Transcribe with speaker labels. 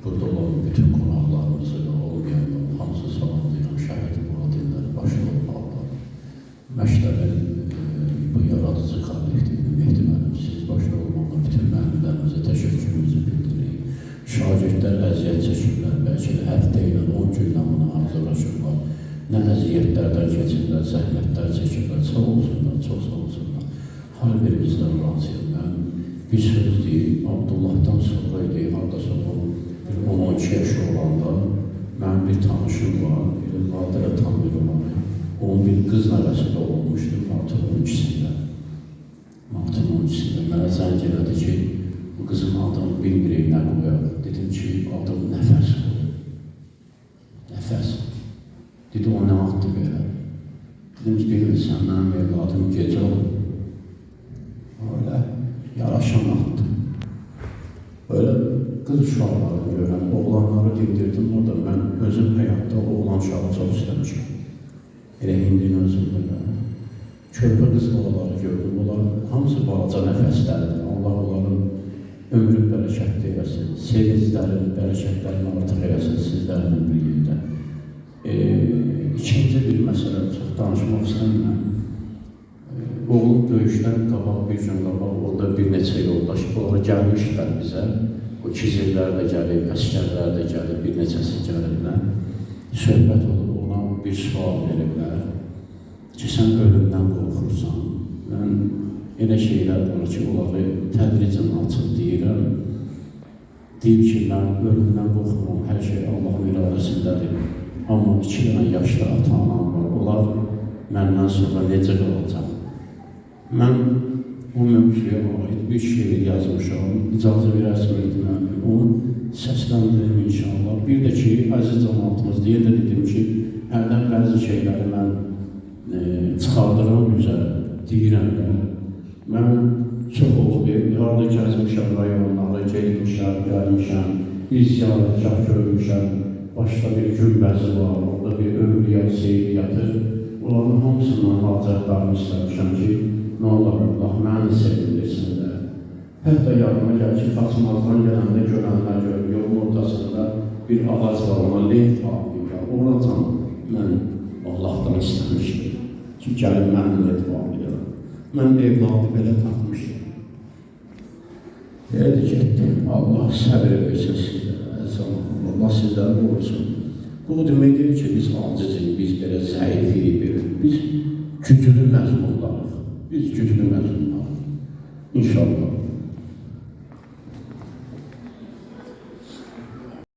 Speaker 1: burada olan bütün qonaqlarımızı və olmayanlar hamısı salamlayıram. Şəhid valideynləri başda olmalılar. Məktəbin bu yaradıcı kollektivinin Mehdi müəllim, siz başda olmalı bütün müəllimlərimizə təşəkkürümüzü bildiririk. Şagirdlər əziyyət çəkirlər, bəlkə də həftə ilə 10 gündən buna hazırlaşırlar. Nə əziyyətlərdən keçirlər, zəhmətlər çəkirlər, sağ olsunlar, çox sağ olsunlar. Hər birimizdən razıyım. Mən bir söz deyim, Abdullah'dan sonra idi, hardasa bir 10-12 yaşı olanda mənim bir tanışım var, bir Nadirə tanıyırım onu. Onun bir qız nəvəsi də olmuşdu, Martın 12-sində. Martın 12-sində mənə zəng elədi ki, bu qızın adını bilmirik, nə qoyaq. Dedim ki, adım Nəfəs qoyaq. Nəfəs. Dedi, o nə addı belə? Dedim ki, bilmirsən, mənim evladım gecə olur. Öyle yaraşan addı. Böyle kız uşaqları görən, oğlanları dindirdim orada. Mən özüm həyatda oğlan uşağı çox istəmişəm. Elə indin özüm belə. Körpə qız balaları gördüm. Onlar hamısı balaca nəfəsləridir. Allah onların ömrün bərəkətli eləsin. Sevinclərin, bərəkətlərin artıq eləsin sizlərlə birlikdə. İkinci bir məsələ çox danışmaq istəmirəm. Oğlum döyüşdən qabaq, bir gün qabaq, orada bir neçə yoldaş, onlara gəlmişlər bizə. O kizirlər də gəlib, əskərlər də gəlib, bir neçəsi gəliblər. Söhbət olur, ona bir sual veriblər ki, sən ölümdən qorxursan. Mən elə şeylər var ki, onları tədricən açıb deyirəm. Deyib ki, mən ölümdən qorxmuram, hər şey Allahın iradəsindədir. Amma 2 dənə yaşlı ata-anam var, onlar məndən sonra necə qalacaq? Mən o mövzuya aid bir şeir yazmışam, icazə verərsiniz müəllim, onu səsləndirim inşallah. Bir də ki, əziz cəmaatımız deyə də dedim ki, hərdən bəzi şeyləri mən çıxardıram üzə, deyirəm də. Mən çox olub, harada gəzmişəm rayonlara, gelmişəm, gəlmişəm, bir ziyarətgah görmüşəm, başda bir gülbəzi var, orada bir övliya seyri yatır. Onların hamısından hacətlərimi istəmişəm ki, nə olur Allah məni sevindirsin də. Hətta yardıma gəlir ki, Xaçmazdan gələndə görənlər görür, yolun ortasında bir ağac var, ona lent bağlayırlar. Oracan mən Allahdan istəmişdim ki, gəlin mən lent bağlayıram. Mən evladı belə tapmışdım. Deyədi getdim, Allah səbir versin sizlərə, Allah sizlərə olsun. Bu demək deyir ki, biz acizik, biz belə zəifiyik, biz güclü məzmunlarıq. Biz güclü məzmunlarıq. İnşallah.